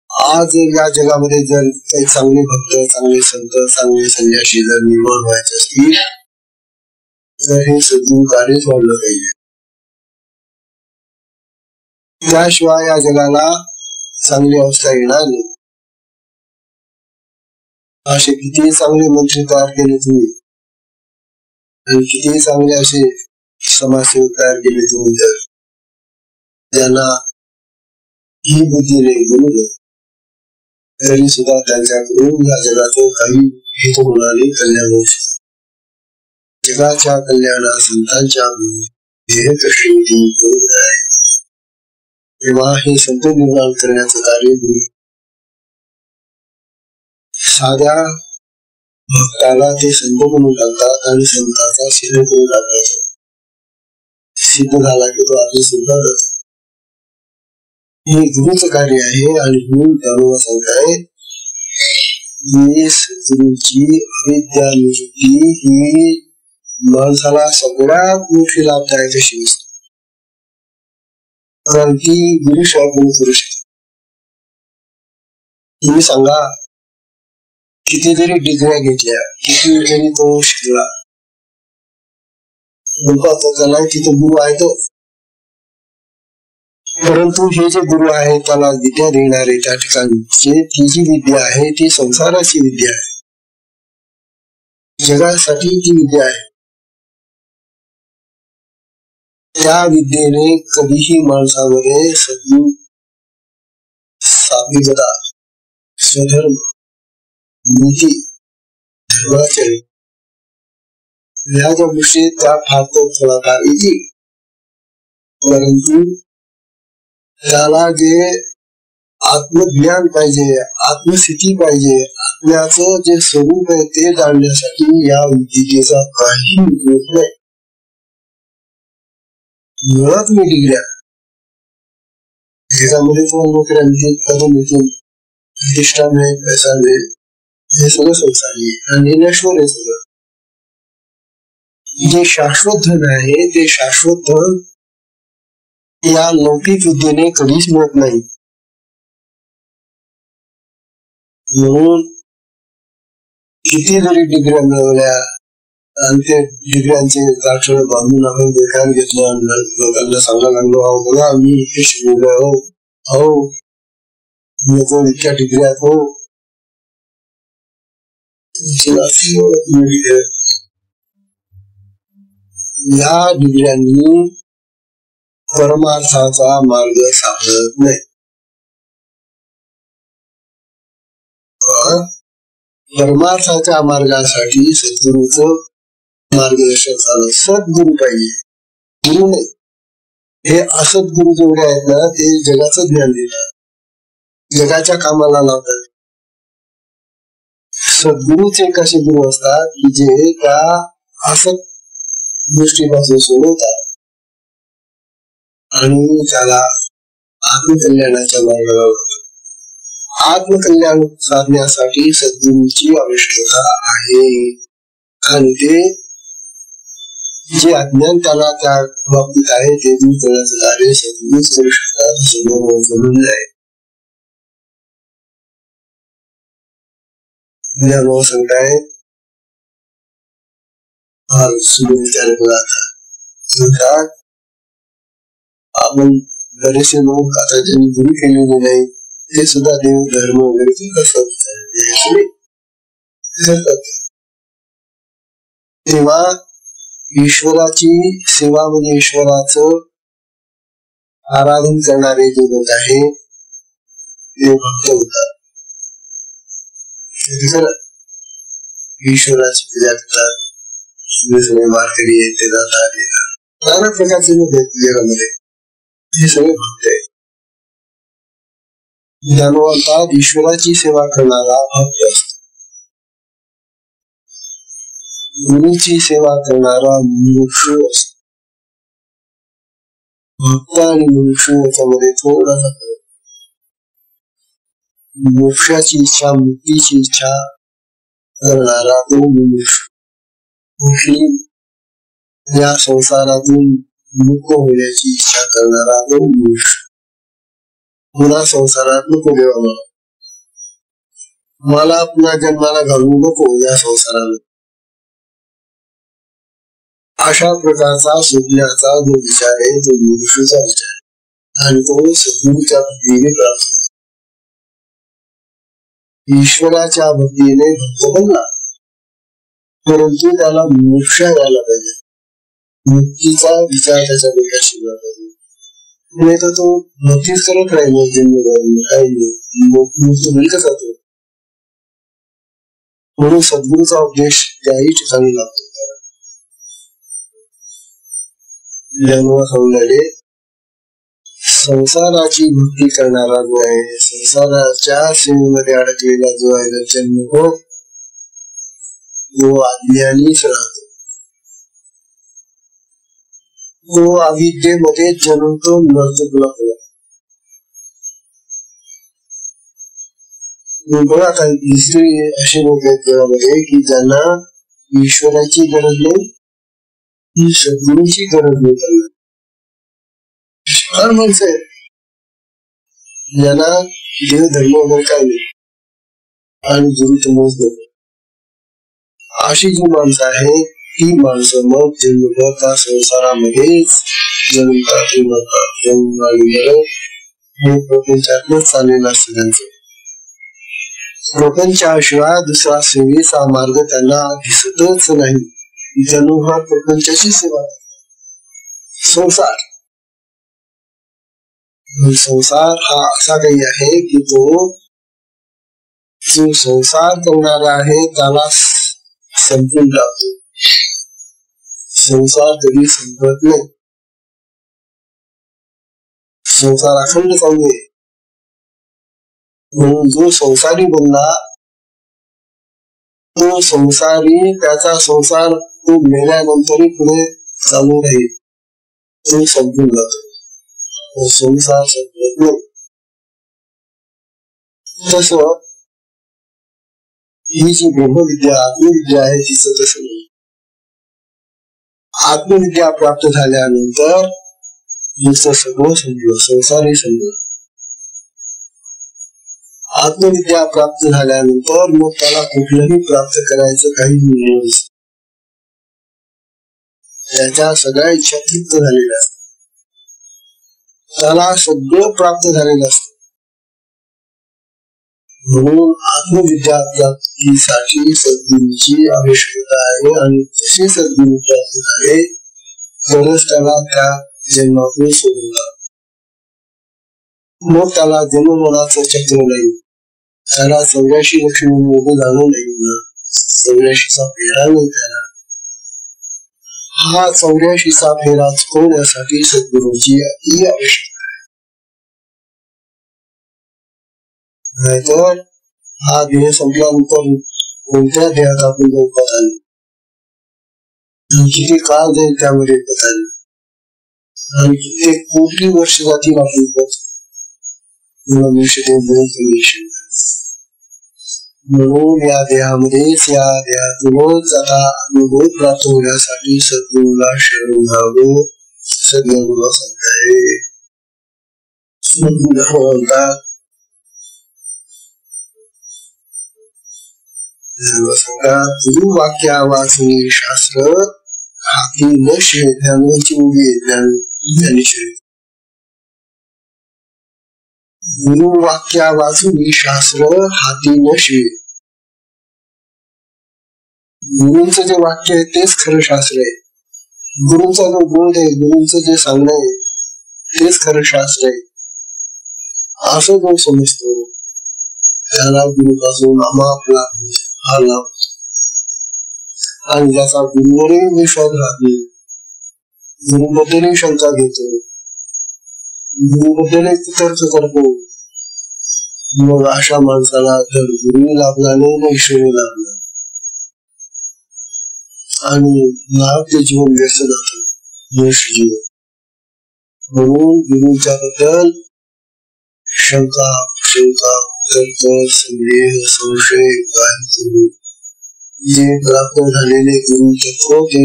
आज या जगामध्ये जर काही चांगले भक्त, चांगले संत, चांगले संन्यासी जर निर्माण व्हायचे असतील तर हे सद्गुरू कार्यच वाढलं पाहिजे. त्याशिवाय या जगाला चांगली अवस्था येणार नाही. असे कितीही चांगले मंत्री तयार केले तुम्ही आणि कितीही चांगले असे समाजसेवक तयार केले तुम्ही, जर त्यांना ही बुद्धी नाही म्हणून तरी सुद्धा त्यांच्याकडून या जगाचं काही हेतू होणार नाही, कल्याण होऊ शकत. जगाच्या कल्याणा संतांच्या तेव्हा हे संत निर्माण करण्याचं कार्य गुरु साध्या भक्ताला ते संत म्हणून टाकतात आणि संताचा सिद्ध करून टाकायचा. सिद्ध झाला की तो आधी सुद्धा हे गुरुचं कार्य आहे. आणि गुरु त्यामुळे सांगताय सद्गुरूची अविद्या निवृत्ती ही माणसाला सगळ्यात मोठी लाभदायक अशी असते. कारण ती गुरुशिवाय कोणी करू शकते. तुम्ही सांगा किती जरी डिग्र्या घेतल्या, किती जरी तो शिकला, त्याला तिथे गुरु आहेतच. परंतु हे जे गुरु आहे त्याला विद्या देणारे त्या ठिकाणचे ती जी विद्या आहे ती संसाराची विद्या आहे, जगासाठी ती विद्या आहे. त्या विद्येने कधीही माणसामध्ये सद्गुण, सात्विकता, स्वधर्म, नीती, धर्माचरण या ज्या गोष्टी त्या फार थोडाफार येतील. परंतु त्याला जे आत्मज्ञान पाहिजे, आत्मस्थिती पाहिजे, आत्म्याचं जे स्वरूप आहे ते जाणण्यासाठी या विद्येचा काही उपयोग नाही. मुळात मी डिग्र्या त्याच्यामध्ये तो नोकऱ्या मिळतील, पद मिळतील, प्रतिष्ठा मिळेल, पैसा मिळेल, हे सगळं संसारी आणि नश्वर आहे सगळं. जे शाश्वत धन आहे ते शाश्वत धन या लौकिक विद्येने कधीच मिळत नाही. म्हणून किती जरी डिग्र्या मिळवल्या आणि ते डिग्र्यांचे गाठोडे बांधून आपण बेकार घेतलं, लोकांना सांगायला लागलो, अहो बघा मी इथे शिकलो, हो हो इतक्या डिग्र्या, हो या डिग्र्यांनी परमार्थाचा मार्ग सापडत नाही. परमार्थाच्या मार्गासाठी सद्गुरूचं मार्गदर्शन झालं. सद्गुरू पाहिजे, गुरु नाही. हे असत गुरु जेवढे आहेत ना ते जगाचं ज्ञान देतात, जगाच्या कामाला लावतात. सद्गुरूचे कसे गुरु असतात की जे त्या असत गोष्टीपासून सोडवतात आणि त्याला आत्मकल्याणाच्या मार्गाला लावतात. आत्मकल्याण साधण्यासाठी सद्गुरूची आवश्यकता आहे. आणि ते जे अज्ञान त्याला त्या बाबतीत आहे ते दूर करण्याचं कार्य सद्गुरूच करू शकतात, जमून नाही. अनुभव सांगताय फार सुंदर विचार करतात. आपण बरेचसे लोक आता ज्यांनी गुरु केलेले नाही ते सुद्धा देव धर्म वगैरे करतात. तेव्हा ईश्वराची सेवा म्हणजे ईश्वराचं आराधन करणारे जे लोक आहे ते भक्त होतात. ईश्वराची पूजा करतात, सगळे वारकरी आहेत ते जातात, नाना प्रकारचे लोक आहेत जगामध्ये, हे सगळे भक्त आहेत. ज्ञानवंतात ईश्वराची सेवा करणारा भक्त असतो. गुरुची सेवा करणारा मुमुक्षु असतो. भक्त आणि मुमुक्षु याच्यामध्ये थोडासा फरक. मोक्षाची इच्छा, मुक्तीची इच्छा करणारा तो मुमुक्षु, या संसारातून मुक्त होण्याची इच्छा करणारा तो मुमुक्षु. पुन्हा संसारात नको देवा, मला पुन्हा जन्माला घालू नको या संसाराला, अशा प्रकारचा सुटण्याचा जो विचार आहे तो मुमुक्षुचा विचार आहे. आणि तो सद्गुरूच्या भक्तीने प्राप्त होतो. ईश्वराच्या भक्तीने भक्त बनला, परंतु त्याला मोक्ष यायला पाहिजे, मुक्तीचा विचार त्याच्या डोक्यात शिरला पाहिजे. नाही तर तो भक्तीच करत राहील जन्म काही मुक्त मिळत जातो. म्हणून सद्गुरूचा उपदेश त्याही ठिकाणी लागतो. संसाराची भक्ती करणारा जो आहे, संसाराच्या सेवेमध्ये अडकलेला जो आहे जन्म, तो अज्ञानीच राहतो. तो अविद्येमध्ये जन्मतो, मरतो. तुला बघा काही दुसरी असे लोक आहेत जगामध्ये की ज्यांना ईश्वराची गरज नाही, सद्गुरूची गरज नाही. त्यांना फार माणसं आहेत ज्यांना देव धर्म वगैरे काय नाही आणि गुरु समज नाही. अशी जी माणसं आहे ती माणसं मग जन्मता संसारामध्येच जन्मतात, मरतात. जन्म आणि मरण हे प्रपंचातच चाललेलं असतं त्यांचं. प्रपंचाशिवाय दुसरा सेवेचा मार्ग त्यांना दिसतच नाही. जणू हा प्रपंचाची सेवा. संसार हा असा काही आहे की तो जो संसार करणारा आहे त्याला संपून जातो. संसार कधी संपत नाही. संसार अखंड चालू आहे. म्हणून जो संसारी बनला तो संसारी त्याचा संसार तो मेल्यानंतरही पुढे चालू राहील. तो संपून जातो. संसार संपत नाही. तस ही जी ब्रह्मविद्या आत्मविद्या आहे तिचं तसं नाही. आत्मविद्या प्राप्त झाल्यानंतर नुसतं सगळं संपलं, संसारही संपलं. आत्मविद्या प्राप्त झाल्यानंतर मग त्याला कुठलंही प्राप्त करायचं काही नाही. त्याच्या सगळ्या इच्छा तृप्त झालेल्या असतात. त्याला सगळं प्राप्त झालेलं असतं. म्हणून आत्मविद्या प्राप्तीसाठी सद्गुरूची आवश्यकता आहे आणि जसे सद्गुरू प्राप्त झाले तरच त्याला त्या जन्मातून सोडवला. मग त्याला जन्ममरणाचं चक्र नाही. त्याला 84 लक्ष्मी जाणं नाही. 84चा फेरा नाही त्याला. हा 84चा फेरा चुकवण्यासाठी सद्गुरूची अति आवश्यकता आहे. नाहीतर हा देह संपल्यानंतर कोणत्या देहात आपण जाऊ पता नाही. किती काळ जाईल त्यामध्ये पता नाही. आणि कित्येक कोटी वर्ष जातील आपण म्हणून या देहामध्येच या देहातूनच आता अनुभव प्राप्त होण्यासाठी सद्गुरूला शरण जावं. सद्गुरूला सांगताय म्हणतात गुरु वाक्या वाचने शास्त्र हाती न ज्ञानाची उभी ज्ञानेश्वरी. गुरु वाक्या वाचून शास्त्र हाती न शिवे. गुरूंचं जे वाक्य आहे तेच खरं शास्त्र आहे. गुरूंचा जो बोध आहे, गुरूंचं जे सांगणं आहे तेच खरं शास्त्र आहे असं जो समजतो त्याला गुरुपासून आपला हा लाभ. आणि ज्याचा गुरुवरही विश्वास राहत नाही, गुरुबद्दलही शंका घेतो, गुरुबद्दलही तर्क करतो, मग अशा माणसाला तर गुरु लाभला नाही ना ईश्वरी लाभला आणि लाभ ते जीवन व्यस्त जातं. जीवन म्हणून गुरुच्या बद्दल शंका तर्क संदेह संशय काही जे प्राप्त झालेले गुरु तत्व ते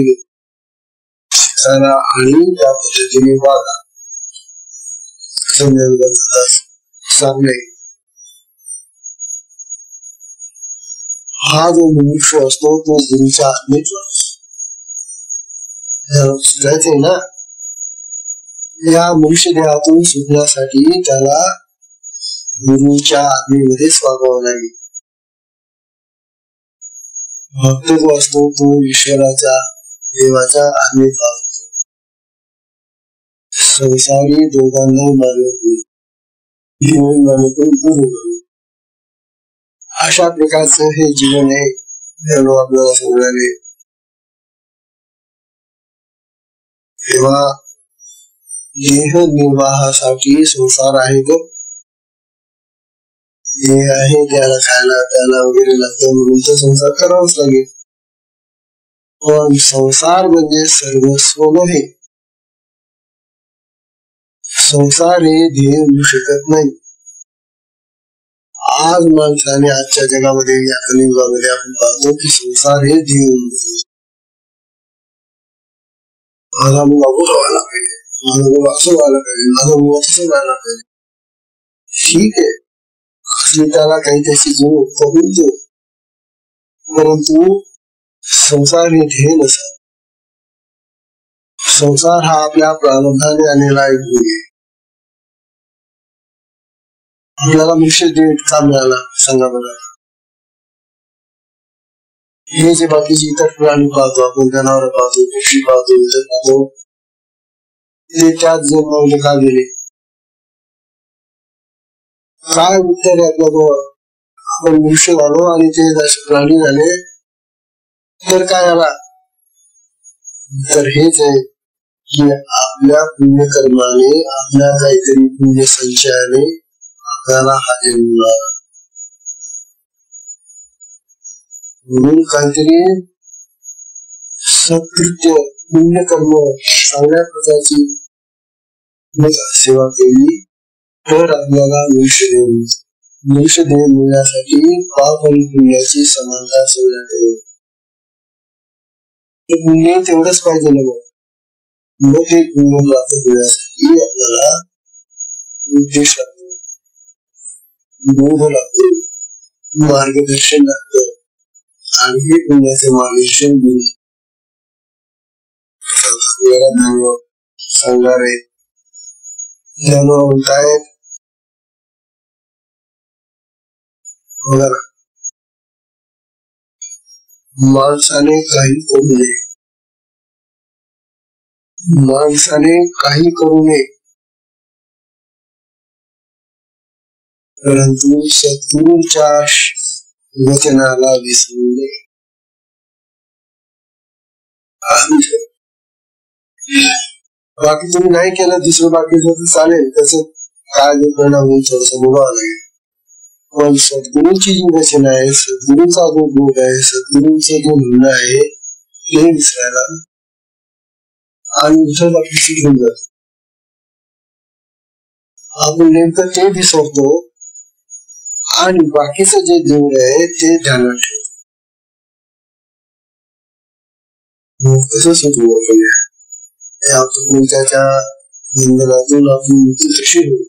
आणि त्या पद्धतीने वागा सांगणे. हा जो मनुष्य असतो तो गुरुच्या आत्मेत सुटायचे ना. या मनुष्य देहातून सुटण्यासाठी त्याला गुरुच्या आत्मेमध्येच वागावं लागेल. भक्त जो असतो तो ईश्वराच्या देवाच्या आत्मेत वागतो. संसारी दोघांना मानतो. अशा प्रकारचं हे जीवन आहे. आपल्याला सांगणारे तेव्हा देह निर्वाहासाठी संसार आहे ग. हे आहे त्याला खायला प्यायला वगैरे लागतं म्हणून तर संसार करावाच लागेल. पण संसार म्हणजे सर्वस्व नव्हे. संसार हे ध्येय होऊ शकत नाही. आज माणसाने आजच्या जगामध्ये या कलियुगामध्ये आपण पाहतो की संसार हे ध्येय होऊन माझा मुलगा मोठा व्हायला पाहिजे, माझा मुलगा असं व्हायला पाहिजे, माझा मुलगा तसं व्हायला पाहिजे. ठीक आहे, असली त्याला काही त्याची जो कबूलतो, परंतु संसार हे ध्येय नसत. संसार हा आपल्या प्रारब्धाने आलेला एक भोग आहे. आपल्याला मनुष्य देह का मिळाला सांगा बघा. हे जे बाकीचे इतर प्राणी पाहतो आपण, जनावर पाहतो, पक्षी पाहतो, इतर पाहतो, ते त्याच जन्मामध्ये का गेले? काय उत्तर आहे आपल्याजवळ? आपण मनुष्य झालो आणि ते प्राणी झाले तर काय आला? तर हेच आहे की आपल्या पुण्यकर्माने, आपल्या काहीतरी पुण्य संचयाने आपल्याला हा जन्म मिळाला. म्हणून काहीतरी सत्कृत्य पुण्यकर्म चांगल्या प्रकारची सेवा केली तर आपल्याला मनुष्य देह मिळतो. मनुष्य देह मिळण्यासाठी पाप आणि पुण्याची समानता ठेवण्यात येईल. पुण्य तेवढंच पाहिजे ना मग हे पुण्य प्राप्त करण्यासाठी आपल्याला उद्देश लागतो, बोध लागतो, मार्गदर्शन लागतं आणि हे पुण्याचे मार्गदर्शन देईल सांगणार आहे. त्यामुळे म्हणतायत माणसाने काही करू नये, माणसाने काही करू नये, परंतु सद्गुरूंच्या वचनाला विसरू नये. बाकी तुम्ही नाही केलं दुसरं बाकीचं तर चालेल, त्याच काय परिणाम होईल थोडस बघावं लागेल. पण सद्गुरूंची जी वचन आहे, सद्गुरूंचा जो बोध आहे, सद्गुरूंचं जो म्हणणं आहे ते विसरायला आणि दुसरं बाकी शिकून जातो. आपण नेमकं ते विसरतो आणि बाकीचं जे जेवढ आहे ते ध्यानात ठेवतो. कसं सुरू त्याच्या बंधनातून आपली मुक्ती कशी होईल.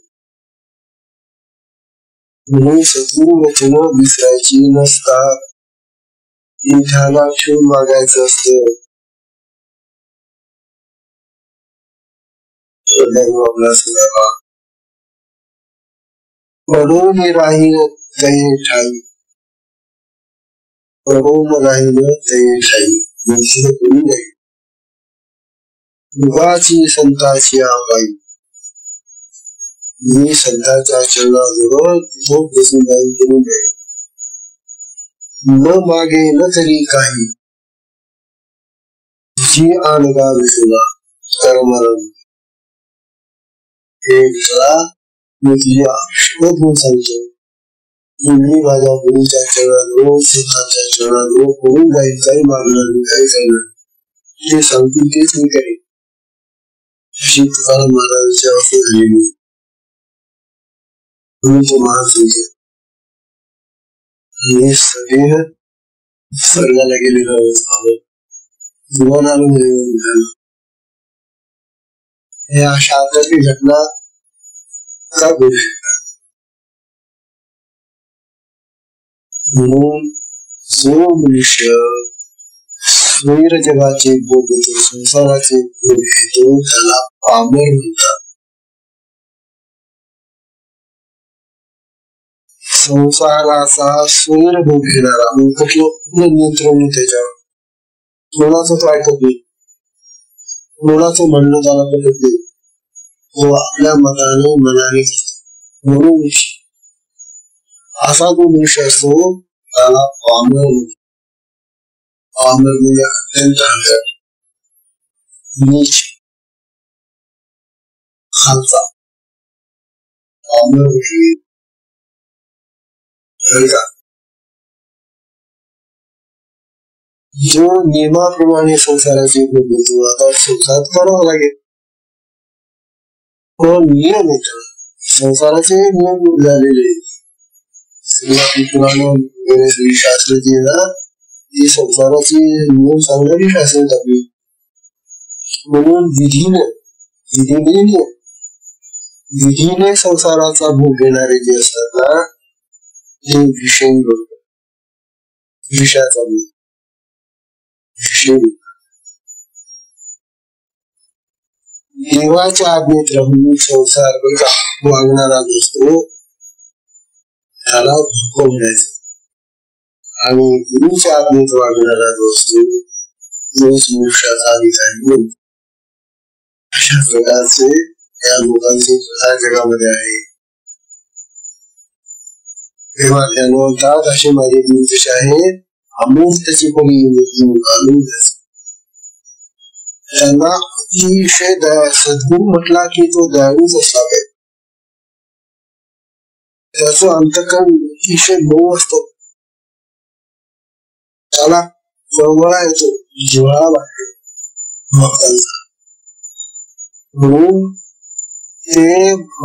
म्हणून सद्गुरू वचन विसरायची नसतात, ती ध्यानात ठेवून मागायचं असतं. आपला सगळा पडून राहील तये ठाई, पडून राहील तये ठाई, करू नये. युगाची संताची आबाई, मी संतांच्या चरणाजवळ तिथं बसून जाऊन करू नये. न मागे न तरी काही, जी आणगा विसुला कर्मरण. हे विसरा, मी तुझ्या शोध होऊन सांगतो, मी माझ्या गुरुच्या चरणाजवळ, संतांच्या चरणाजवळ करून जाईल, काही मागणार मी, काही करणार जे सांगतील तेच मी करेन. अशी तुकाराम महाराजांची अवस्था झालेली. म्हणून तो महाराज सांगतो आणि सदेह स्वर्गाला गेलेला जीवनाला मिळालं. हे अशा आकाशी घटना का घडू शकतात? म्हणून जो मनुष्य स्वैर जगाचे भोग घेतो, संसाराचे भोग घेतो, त्याला पामर म्हणतात. संसाराचा स्वैर भोग घेणारा कुठलं नियंत्रण त्याच्यावर, कोणाचं तो ऐकत नाही, कोणाचं म्हणणं त्याला पडत नाही, तो आपल्या मनाने म्हणून असा जो मनुष्य असतो त्याला पामर म्हणतात. पामर म्हणजे अत्यंत हलकट, नीच. खालचा जो नियमाप्रमाणे संसाराची भोगवतो आता संसार करावा लागेल. नियम येत संसाराचे नियम झालेले पुराण वगैरे शास्त्र जी आहे ना ती संसाराची नियम सांगणारी शास्त्र आपली. म्हणून विधीने संसाराचा भोग घेणारे जे असतात ना ते विषयी लोक विषयाचा भोग देवाच्या आज्ञेत राहून संसार वागणारा असतो त्याला भोग म्हणायचं आणि गुरुच्या आज्ञेत वागणारा जो असतो तोच मोक्षाचा अधिकारी म्हणून. अशा प्रकारचे या लोकांची प्रथा जगामध्ये आहे. तेव्हा त्या म्हणतात असे माझे ज्योतिष आहेत अमूर्तची परी आणून त्यांना अतिशय सद्गुण म्हटला की तो दयाळूच असला पाहिजे. त्याचं अंतकरण अतिशय मऊ असतो. त्याला वळवळा येतो जिव्हाळा वाटतो भक्तांचा. म्हणून ते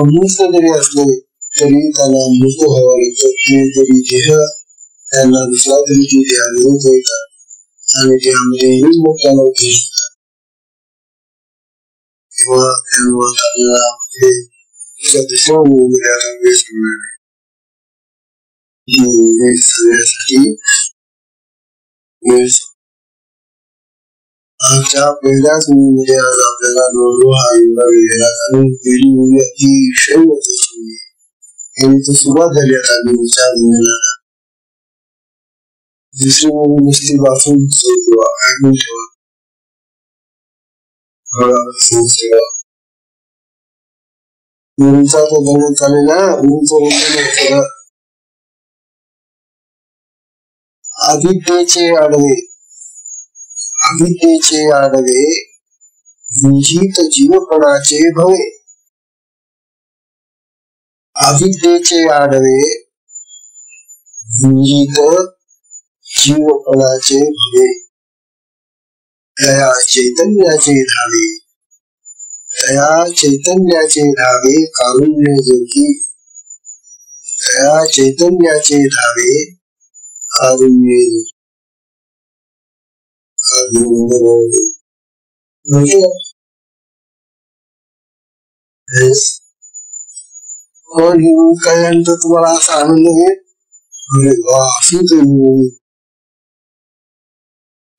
अमूर्त जरी असले तरी त्यांना अमूर्त व्हावं लागतं. ते जरी देह त्यांना दुसरा तरी ते देहाविरुद्ध येतात आणि देहामध्ये मोठ्याला घेतात तेव्हा आपल्याला दुसऱ्या आजच्या पहिल्याच मुलीमध्ये आज आपल्याला नवरो हा एवढा वेळेला कारण पहिली मुली अतिशय सुरुवात झाली आता चार महिन्याला. दुसरी मुली नुसती वाचून ठेवा मुलीचा तो बनत चालेला मुलीचं अविद्येचे आडवे विहित जीवपणाचे भवे. अविद्येचे आडवे विहित जीवपणाचे भवे. दया चैतन्याचे धावे कारुण्य जोगी. दया चैतन्याचे धावे कारुण्य काय तुम्हाला असा आनंद घेत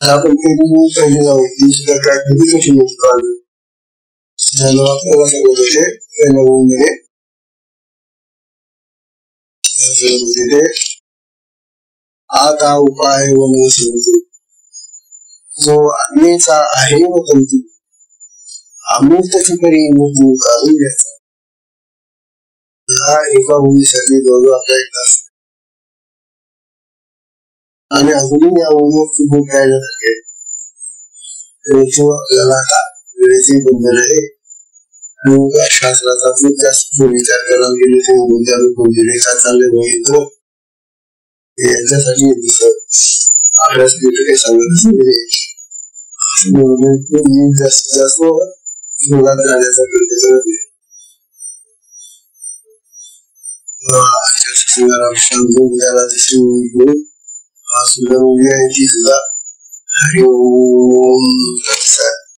आपण पहिले जाऊ ती सुद्धा काय कधी कशी आपल्याला सांगत होते आता उपाय वन समजू जो आज्ञेचा आहे व तंतू अमूर्तची परी मृत्यू काढून घ्यायचा. हा एका मुलीसाठी बरोबर आपला एक तास आणि अजूनही या ओळीवर भूक द्यायला लागेल. आपल्याला वेळेचे बंधन आहे आणि शास्त्राचा खूप जास्त विचार करायला गेले ते उद्या का चालले बघितलं यांच्यासाठी अभ्यास केलं काही सांगतच नाही. जास्तीत जास्त मुलात जाण्याचा प्रयत्न करत नाही. उद्याला दुसरी मुलगी सुंदर मुलगी आहे ती सुद्धा हरिओम.